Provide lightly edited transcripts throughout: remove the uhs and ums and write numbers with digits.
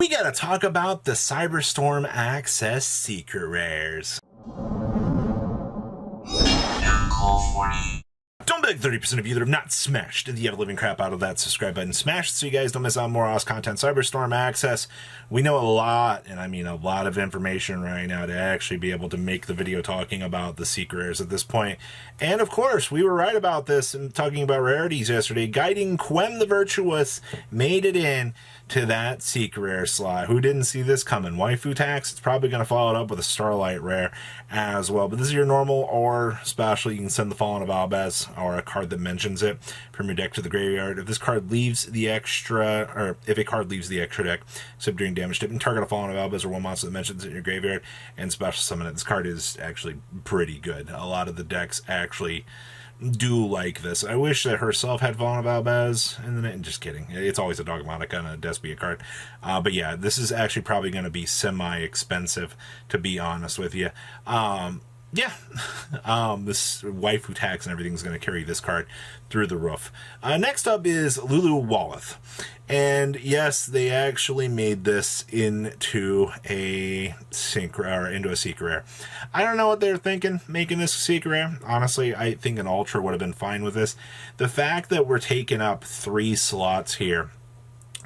We gotta talk about the Cyberstorm Access Secret Rares. Don't beg 30% of you that have not smashed the ever-living crap out of that subscribe button. Smash it so you guys don't miss out on more awesome content. Cyberstorm Access. We know a lot, and I mean a lot of information right now to actually be able to make the video talking about the secret rares at this point. And of course, we were right about this and talking about rarities yesterday. Guiding Quem the Virtuous made it in to that secret rare slot. Who didn't see this coming? Waifu Tax. It's probably going to follow it up with a Starlight rare as well. But this is your normal or special. You can send the Fallen of Albaz or a card that mentions it from your deck to the graveyard. If this card leaves the extra, or if a card leaves the extra deck, except during damage tip, and target a Fallen of Albaz or one monster that mentions it in your graveyard and special summon it. This card is actually pretty good. A lot of the decks actually do like this. I wish that herself had Fallen of Albaz, and then just kidding. It's always a Dogmatic on a Despia card. But yeah, this is actually probably going to be semi-expensive, to be honest with you. Yeah, this waifu tax and everything is going to carry this card through the roof. Next up is Lulu Walleth. And yes, they actually made this into a secret rare. I don't know what they're thinking making this a secret rare. Honestly, I think an Ultra would have been fine with this. The fact that we're taking up 3 slots here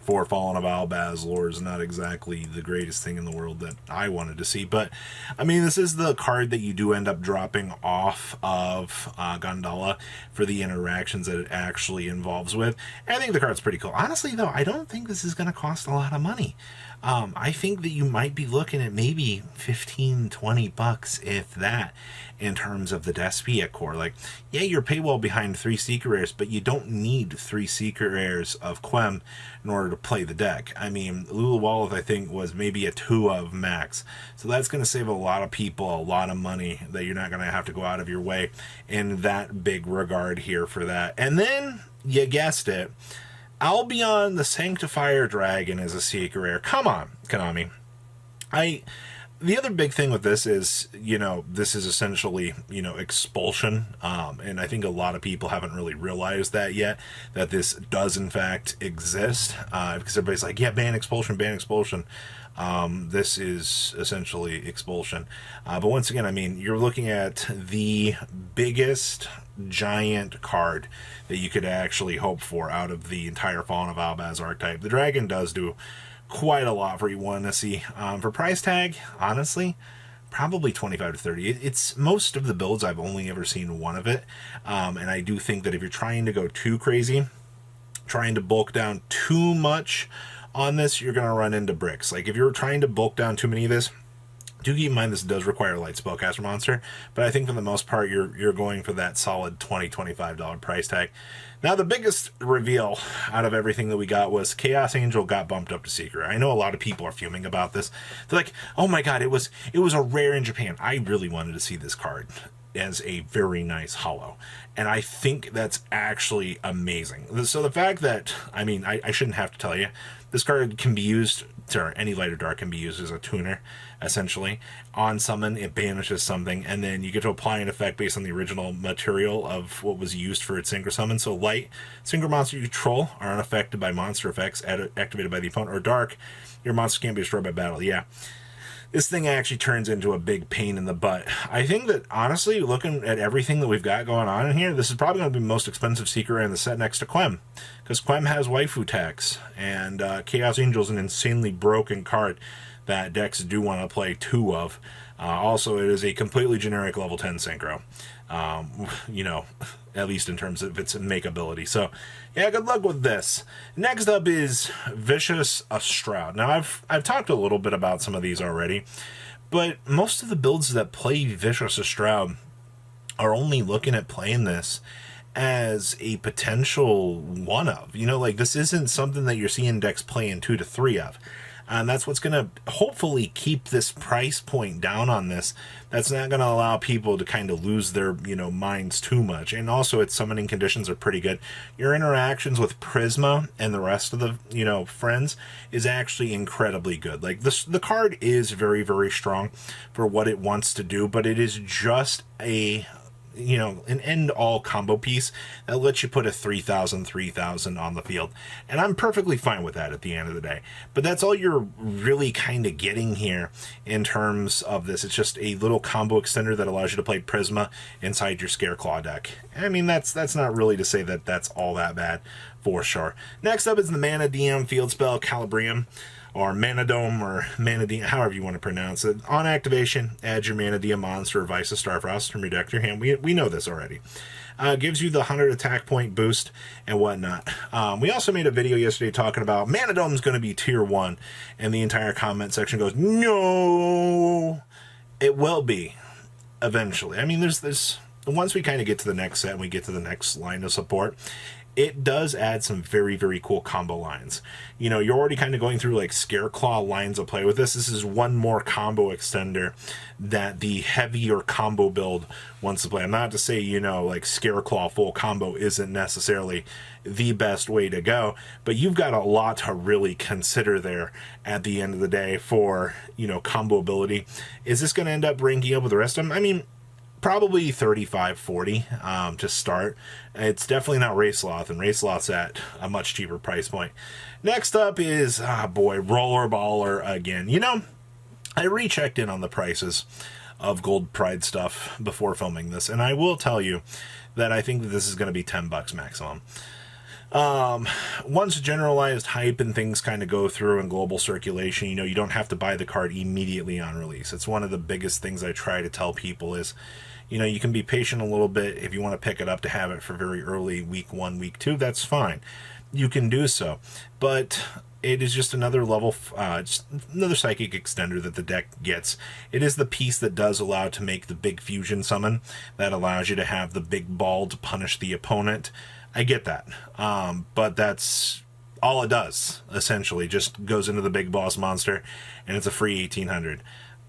for Fallen of Albaz lore is not exactly the greatest thing in the world that I wanted to see. But, I mean, this is the card that you do end up dropping off of Gondola for the interactions that it actually involves with. And I think the card's pretty cool. Honestly, though, I don't think this is going to cost a lot of money. I think that you might be looking at maybe 15, 20 bucks, if that, in terms of the Despia core. Like, yeah, you're paywall behind 3 secret rares, but you don't need 3 secret rares of Quem in order to play the deck. I mean, Lulu Walleth, I think, was maybe a 2 of max. So that's going to save a lot of people a lot of money that you're not going to have to go out of your way in that big regard here for that. And then, you guessed it, Albion the Sanctifier Dragon is a secret rare. Come on, Konami. The other big thing with this is, this is essentially, expulsion. And I think a lot of people haven't really realized that yet, that this does in fact exist. Because everybody's like, yeah, ban expulsion, ban expulsion. This is essentially expulsion. But once again, I mean, you're looking at the biggest giant card that you could actually hope for out of the entire Fallen of Albaz archetype. The dragon does do quite a lot for you want to see. For price tag, honestly, probably 25 to 30. It's most of the builds I've only ever seen one of it. And I do think that if you're trying to go too crazy, trying to bulk down too much on this, you're going to run into bricks. Like, if you're trying to bulk down too many of this, do keep in mind this does require a light spellcaster monster, but I think for the most part you're going for that solid $20, $25 price tag. Now, the biggest reveal out of everything that we got was Chaos Angel got bumped up to secret. I know a lot of people are fuming about this. They're like, oh my god, it was a rare in Japan. I really wanted to see this card as a very nice holo, and I think that's actually amazing. So the fact that, I mean, I shouldn't have to tell you, this card can be used, or any light or dark can be used as a tuner, essentially. On summon, it banishes something, and then you get to apply an effect based on the original material of what was used for its synchro summon. So light, synchro monster you control are unaffected by monster effects activated by the opponent, or dark, your monster can't be destroyed by battle. Yeah. This thing actually turns into a big pain in the butt. I think that, honestly, looking at everything that we've got going on in here, this is probably going to be the most expensive secret rare in the set next to Quem. Because Quem has waifu tax, and Chaos Angel is an insanely broken card that decks do want to play 2 of. Also, it is a completely generic level 10 synchro. At least in terms of its makeability. So, yeah, good luck with this. Next up is Vicious Shroud. Now, I've talked a little bit about some of these already, but most of the builds that play Vicious Shroud are only looking at playing this as a potential one of. Like, this isn't something that you're seeing decks playing 2 to 3 of. And that's what's going to hopefully keep this price point down on this. That's not going to allow people to kind of lose their, minds too much. And also, its summoning conditions are pretty good. Your interactions with Prisma and the rest of the, friends is actually incredibly good. Like, the card is very, very strong for what it wants to do, but it is just a you know, an end-all combo piece that lets you put a 3,000 on the field. And I'm perfectly fine with that at the end of the day. But that's all you're really kind of getting here in terms of this. It's just a little combo extender that allows you to play Prisma inside your Scareclaw deck. I mean, that's not really to say that that's all that bad, for sure. Next up is the Mana DM field spell, Calibrium, or Manadome, or Manadium, however you want to pronounce it. On activation, add your Manadium monster or Vice of Starfrost from your deck to your hand. We know this already. Gives you the 100 attack point boost and whatnot. We also made a video yesterday talking about Manadome's going to be tier 1, and the entire comment section goes, no, it will be eventually. I mean, there's once we kind of get to the next set and we get to the next line of support, it does add some very, very cool combo lines. You know, you're already kind of going through like Scareclaw lines of play with this. This is one more combo extender that the heavier combo build wants to play. I'm not to say, you know, like Scareclaw full combo isn't necessarily the best way to go, but you've got a lot to really consider there at the end of the day for, you know, combo ability. Is this going to end up ranking up with the rest of them? I mean, probably 35-40 to start. It's definitely not Raceloth, and Raceloth's at a much cheaper price point. Next up is, Rollerballer again. You know, I rechecked in on the prices of Gold Pride stuff before filming this, and I will tell you that I think that this is going to be $10 maximum. Once generalized hype and things kind of go through in global circulation, you know, you don't have to buy the card immediately on release. It's one of the biggest things I try to tell people is, you know, you can be patient a little bit. If you want to pick it up to have it for very early, week 1, week 2, that's fine. You can do so. But it is just another level, just another psychic extender that the deck gets. It is the piece that does allow to make the big fusion summon that allows you to have the big ball to punish the opponent. I get that. But that's all it does, essentially. Just goes into the big boss monster, and it's a free 1,800.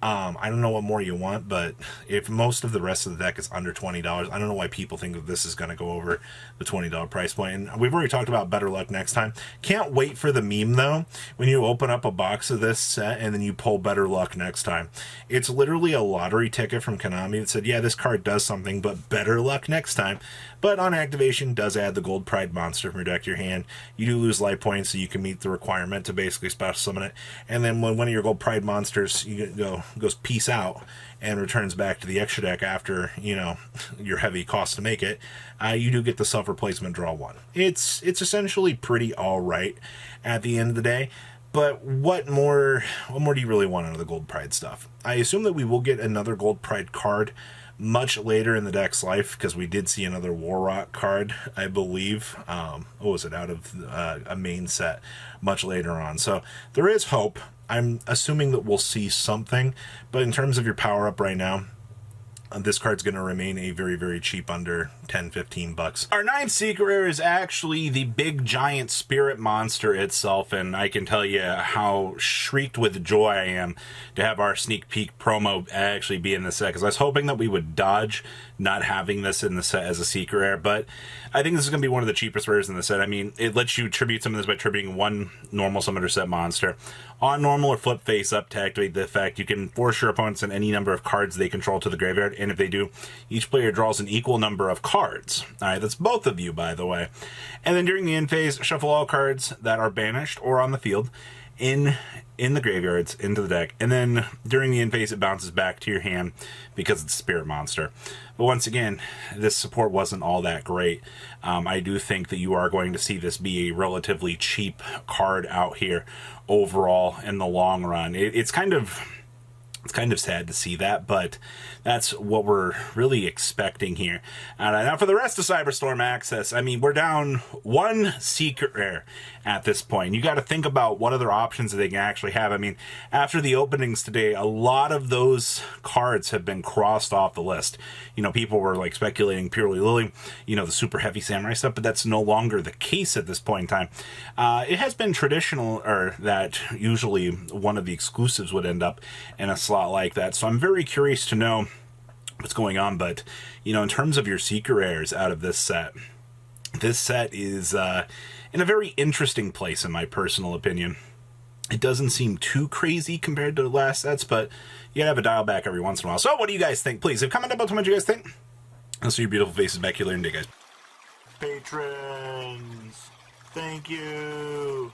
I don't know what more you want, but if most of the rest of the deck is under $20, I don't know why people think that this is going to go over the $20 price point. And we've already talked about Better Luck Next Time. Can't wait for the meme, though, when you open up a box of this set and then you pull Better Luck Next Time. It's literally a lottery ticket from Konami that said, yeah, this card does something, but better luck next time. But on activation, does add the Gold Pride monster from your deck to your hand. You do lose life points, so you can meet the requirement to basically special summon it. And then when one of your Gold Pride monsters goes peace out and returns back to the extra deck after, you know, your heavy cost to make it, you do get the self-replacement draw 1. It's essentially pretty alright at the end of the day. But what more do you really want out of the Gold Pride stuff? I assume that we will get another Gold Pride card much later in the deck's life, because we did see another War Rock card, I believe. What was it, out of a main set much later on. So there is hope. I'm assuming that we'll see something, but in terms of your power-up right now, this card's going to remain a very, very cheap, under $10-15. Our 9th secret rare is actually the big giant spirit monster itself, and I can tell you how shrieked with joy I am to have our sneak peek promo actually be in the set, because I was hoping that we would dodge not having this in the set as a secret rare, but I think this is going to be one of the cheapest rares in the set. I mean, it lets you tribute some of this by tributing one normal summoner set monster. On normal or flip face up to activate the effect, you can force your opponents and any number of cards they control to the graveyard, and if they do, each player draws an equal number of cards. Alright, that's both of you, by the way. And then during the end phase, shuffle all cards that are banished or on the field in the graveyards into the deck, and then during the end phase it bounces back to your hand because it's a spirit monster. But once again, this support wasn't all that great. I do think that you are going to see this be a relatively cheap card out here overall in the long run. It's kind of sad to see that, but that's what we're really expecting here. Now for the rest of Cyberstorm Access, I mean, we're down one secret rare at this point. You got to think about what other options that they can actually have. I mean, after the openings today, a lot of those cards have been crossed off the list. You know, people were like speculating Purely Lily, you know, the super heavy samurai stuff, but that's no longer the case at this point in time. It has been traditional, or that usually one of the exclusives would end up in a slot like that. So I'm very curious to know what's going on. But, you know, in terms of your secret rares out of this set is in a very interesting place, in my personal opinion. It doesn't seem too crazy compared to the last sets, but you gotta have a dial back every once in a while. So what do you guys think? Please comment about how much you guys think. I'll see your beautiful faces back here later today, guys. Patrons, thank you.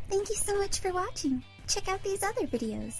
Thank you so much for watching. Check out these other videos.